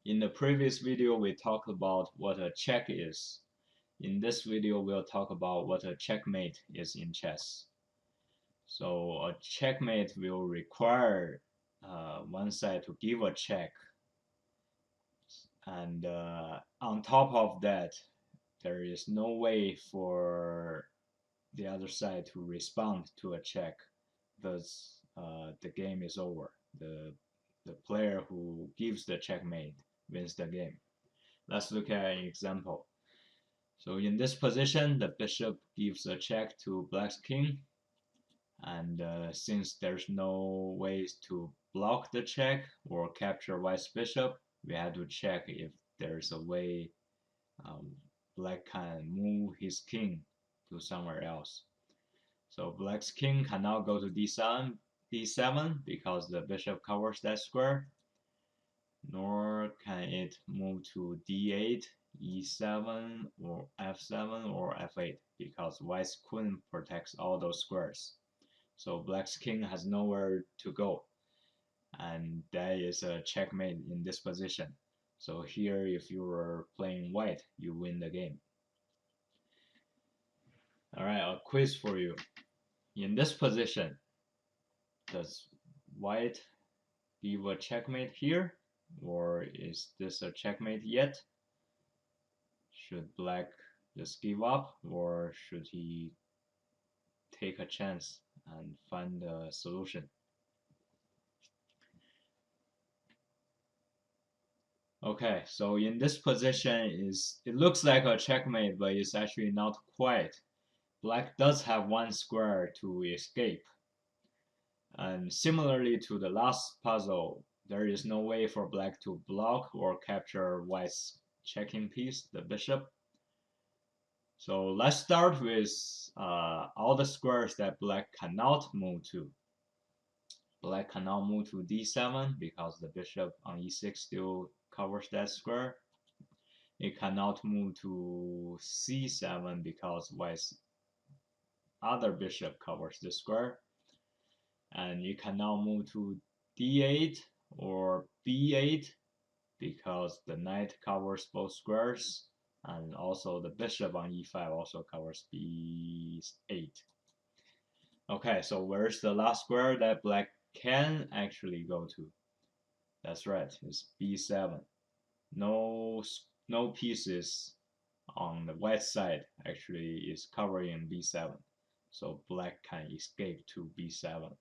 In the previous video, we talked about what a check is. In this video, we'll talk about what a checkmate is in chess. So a checkmate will require one side to give a check, and on top of that, there is no way for the other side to respond to a check, thus the game is over. The player who gives the checkmate wins the game. Let's look at an example. So in this position, the bishop gives a check to black's king, and since there's no ways to block the check or capture white's bishop, we have to check if there's a way um, black can move his king to somewhere else. So black's king cannot go to d7 because the bishop covers that square, nor can it move to d8, e7, or f7, or f8 because white's queen protects all those squares. So black's king has nowhere to go, and that is a checkmate in this position. So here, if you are playing white, you win the game. Alright, a quiz for you. In this position, does white give a checkmate here? Or is this a checkmate yet? Should black just give up, or should he take a chance and find a solution? Okay, so in this position it looks like a checkmate, but it's actually not quite. Black does have one square to escape. And similarly to the last puzzle, there is no way for black to block or capture white's checking piece, the bishop. So let's start with all the squares that black cannot move to. Black cannot move to d7 because the bishop on e6 still covers that square. It cannot move to c7 because white's other bishop covers the square. And you cannot move to d8 or b8 because the knight covers both squares, and also the bishop on e5 also covers b8. Okay, so where's the last square that black can actually go to? That's right, it's b7. No pieces on the white side actually is covering b7, so black can escape to b7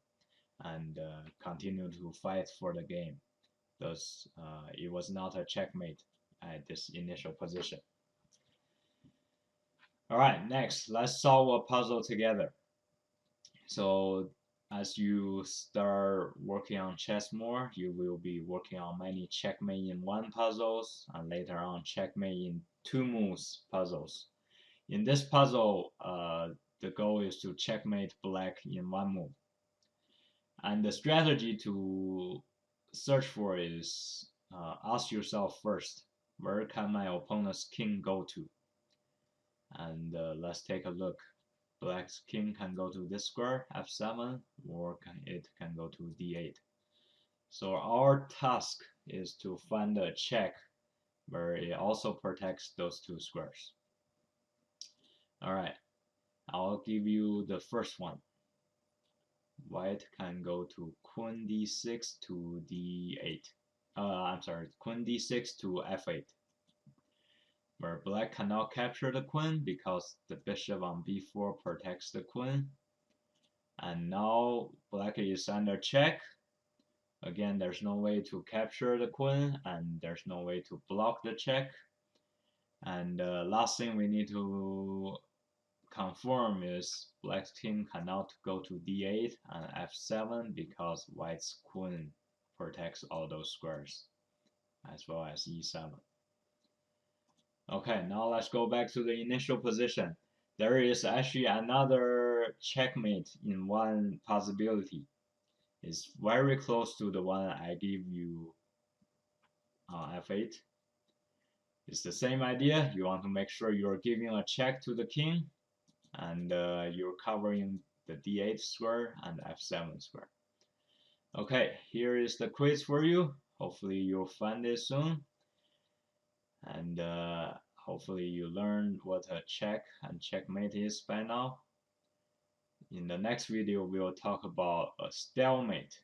and continue to fight for the game. Thus, it was not a checkmate at this initial position. Alright, next, let's solve a puzzle together. So, as you start working on chess more, you will be working on many checkmate in one puzzles, and later on checkmate in two moves puzzles. In this puzzle, the goal is to checkmate black in one move. And the strategy to search for is ask yourself first, where can my opponent's king go to? And let's take a look. Black's king can go to this square, f7, or it can go to d8. So our task is to find a check where it also protects those two squares. Alright, I'll give you the first one. White can go to queen d6 to d8. I'm sorry, queen d6 to f8. Where black cannot capture the queen because the bishop on b4 protects the queen. And now black is under check. Again, there's no way to capture the queen, and there's no way to block the check. And last thing we need to confirm is black's king cannot go to d8 and f7 because white's queen protects all those squares, as well as e7. Okay, now let's go back to the initial position. There is actually another checkmate in one possibility. It's very close to the one I gave you on f8. It's the same idea. You want to make sure you're giving a check to the king, and you're covering the d8 square and f7 square. Okay, here is the quiz for you. Hopefully you'll find it soon. And hopefully you learned what a check and checkmate is by now. In the next video, we'll talk about a stalemate.